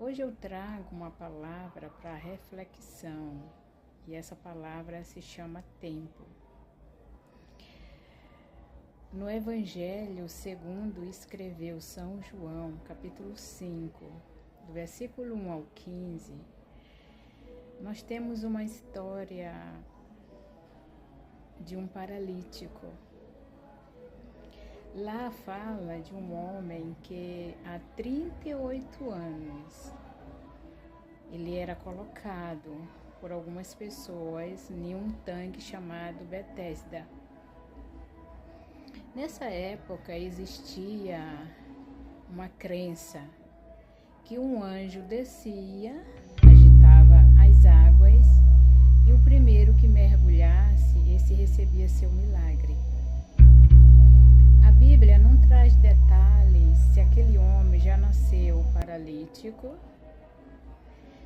Hoje eu trago uma palavra para reflexão e essa palavra se chama tempo. No Evangelho segundo escreveu São João, capítulo 5, do versículo 1 ao 15, nós temos uma história de um paralítico. Lá fala de um homem que há 38 anos ele era colocado por algumas pessoas em um tanque chamado Betesda. Nessa época existia uma crença que um anjo descia, agitava as águas e o primeiro que mergulhasse, esse recebia seu milagre. A Bíblia não traz detalhes se aquele homem já nasceu paralítico,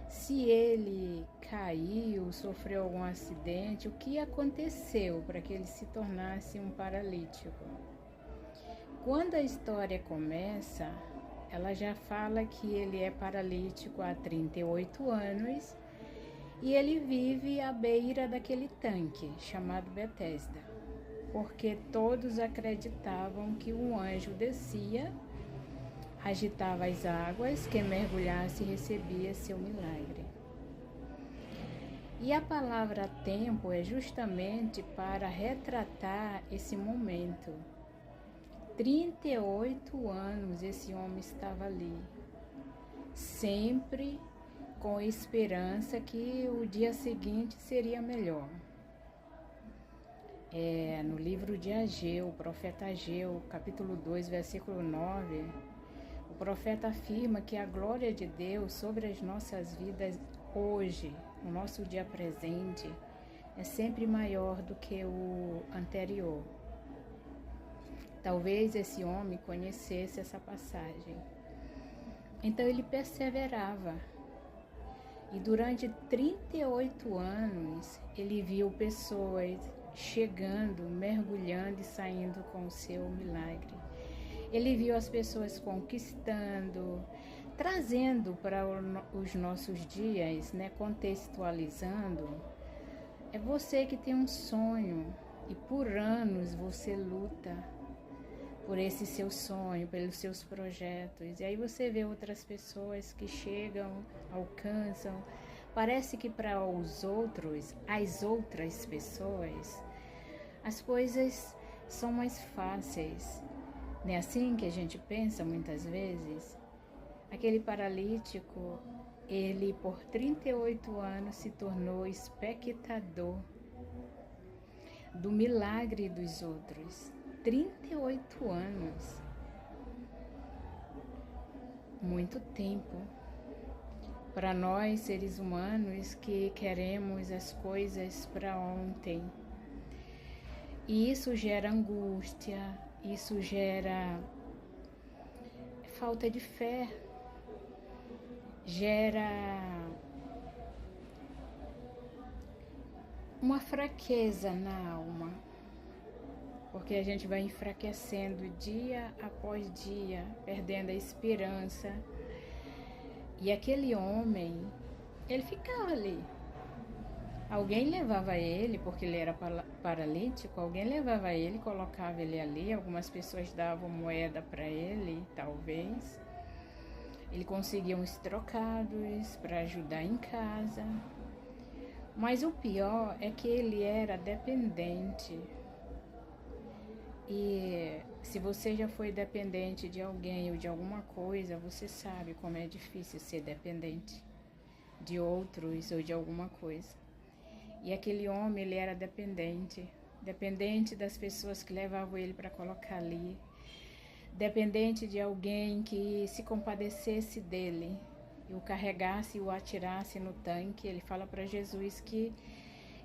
se ele caiu, sofreu algum acidente, o que aconteceu para que ele se tornasse um paralítico. Quando a história começa, ela já fala que ele é paralítico há 38 anos e ele vive à beira daquele tanque chamado Betesda, porque todos acreditavam que um anjo descia, agitava as águas, quem mergulhasse recebia seu milagre. E a palavra tempo é justamente para retratar esse momento. 38 anos esse homem estava ali, sempre com esperança que o dia seguinte seria melhor. No livro de Ageu, o profeta Ageu, capítulo 2, versículo 9, o profeta afirma que a glória de Deus sobre as nossas vidas hoje, no nosso dia presente, é sempre maior do que o anterior. Talvez esse homem conhecesse essa passagem. Então ele perseverava. E durante 38 anos ele viu pessoas chegando, mergulhando e saindo com o seu milagre. Ele viu as pessoas conquistando, trazendo para os nossos dias, contextualizando. É você que tem um sonho e por anos você luta por esse seu sonho, pelos seus projetos. E aí você vê outras pessoas que chegam, alcançam. Parece que para os outros, as outras pessoas, as coisas são mais fáceis. Não é assim que a gente pensa muitas vezes? Aquele paralítico, ele por 38 anos se tornou espectador do milagre dos outros. 38 anos. Muito tempo. Para nós, seres humanos, que queremos as coisas para ontem. E isso gera angústia, isso gera falta de fé, gera uma fraqueza na alma, porque a gente vai enfraquecendo dia após dia, perdendo a esperança. E aquele homem, ele ficava ali. Alguém levava ele, porque ele era paralítico, alguém levava ele, colocava ele ali, algumas pessoas davam moeda para ele, talvez. Ele conseguia uns trocados para ajudar em casa. Mas o pior é que ele era dependente. E se você já foi dependente de alguém ou de alguma coisa, você sabe como é difícil ser dependente de outros ou de alguma coisa. E aquele homem, ele era dependente das pessoas que levavam ele para colocar ali, dependente de alguém que se compadecesse dele e o carregasse e o atirasse no tanque. Ele fala para Jesus que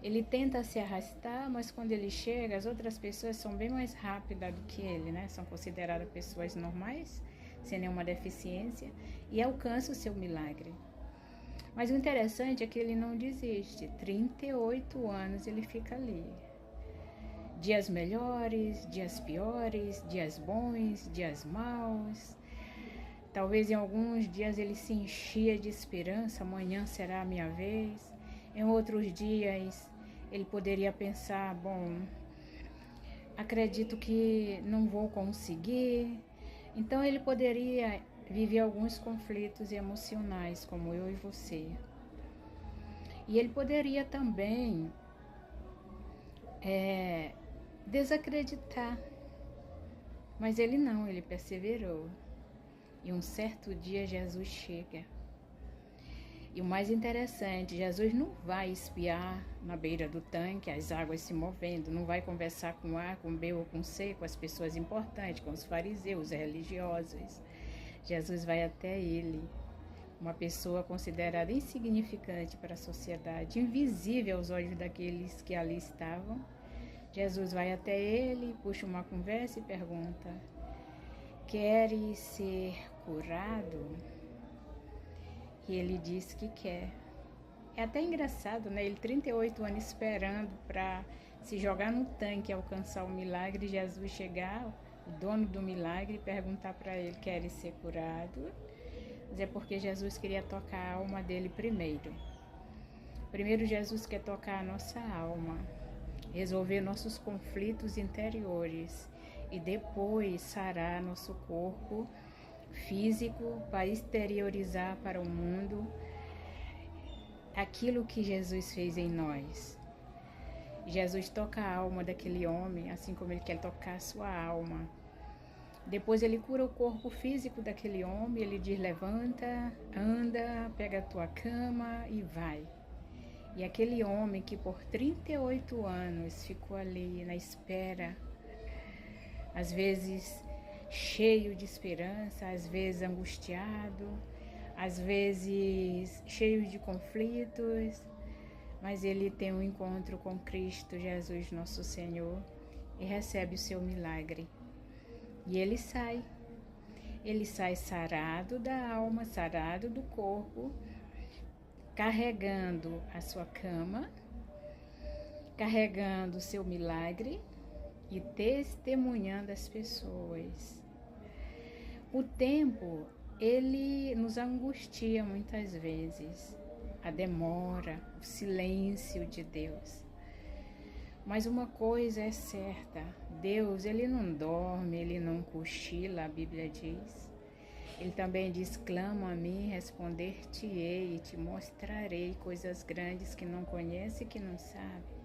ele tenta se arrastar, mas quando ele chega, as outras pessoas são bem mais rápidas do que ele, São consideradas pessoas normais, sem nenhuma deficiência, e alcançam o seu milagre. Mas o interessante é que ele não desiste. 38 anos ele fica ali. Dias melhores, dias piores, dias bons, dias maus. Talvez em alguns dias ele se enchia de esperança, amanhã será a minha vez. Em outros dias ele poderia pensar, bom, acredito que não vou conseguir. Então ele poderia viver alguns conflitos emocionais, como eu e você. E ele poderia também desacreditar. Mas ele não, ele perseverou. E um certo dia Jesus chega. E o mais interessante, Jesus não vai espiar na beira do tanque, as águas se movendo, não vai conversar com A, com B ou com C, com as pessoas importantes, com os fariseus, religiosos. Jesus vai até ele, uma pessoa considerada insignificante para a sociedade, invisível aos olhos daqueles que ali estavam. Jesus vai até ele, puxa uma conversa e pergunta: queres ser curado? E ele diz que quer. É até engraçado, né? Ele 38 anos esperando para se jogar no tanque e alcançar o milagre, Jesus chegar, o dono do milagre, e perguntar para ele: queres ser curado? Mas é porque Jesus queria tocar a alma dele primeiro. Primeiro Jesus quer tocar a nossa alma, resolver nossos conflitos interiores e depois sarar nosso corpo físico para exteriorizar para o mundo aquilo que Jesus fez em nós. Jesus toca a alma daquele homem, assim como ele quer tocar a sua alma. Depois ele cura o corpo físico daquele homem, ele diz: levanta, anda, pega a tua cama e vai. E aquele homem que por 38 anos ficou ali na espera, às vezes cheio de esperança, às vezes angustiado, às vezes cheio de conflitos, mas ele tem um encontro com Cristo Jesus, nosso Senhor, e recebe o seu milagre. E ele sai sarado da alma, sarado do corpo, carregando a sua cama, carregando o seu milagre e testemunhando as pessoas. O tempo, ele nos angustia muitas vezes, a demora, o silêncio de Deus. Mas uma coisa é certa, Deus, ele não dorme, ele não cochila, a Bíblia diz. Ele também diz: clama a mim, responder-te-ei e te mostrarei coisas grandes que não conhece e que não sabe.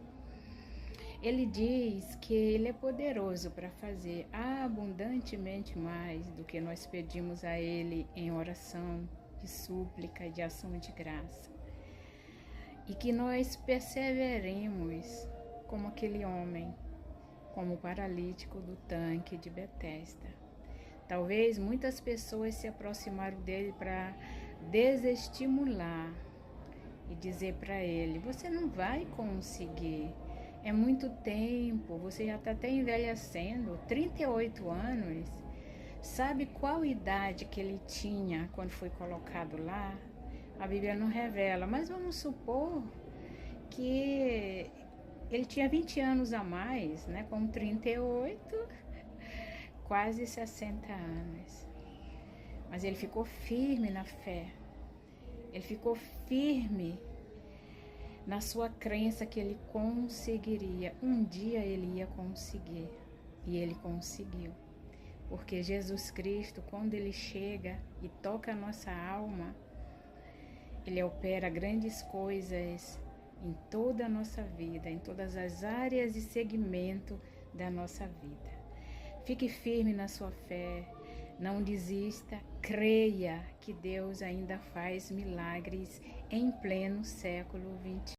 Ele diz que ele é poderoso para fazer abundantemente mais do que nós pedimos a ele em oração, de súplica e de ação de graça. E que nós perseveremos como aquele homem, como o paralítico do tanque de Betesda. Talvez muitas pessoas se aproximaram dele para desestimular e dizer para ele: você não vai conseguir. É muito tempo, você já está até envelhecendo, 38 anos. Sabe qual idade que ele tinha quando foi colocado lá? A Bíblia não revela, mas vamos supor que ele tinha 20 anos a mais, né? Com 38, quase 60 anos. Mas ele ficou firme na fé. Ele ficou firme na sua crença que ele conseguiria. Um dia ele ia conseguir. E ele conseguiu. Porque Jesus Cristo, quando ele chega e toca a nossa alma, ele opera grandes coisas em toda a nossa vida, em todas as áreas e segmentos da nossa vida. Fique firme na sua fé, não desista, creia que Deus ainda faz milagres em pleno século XXI.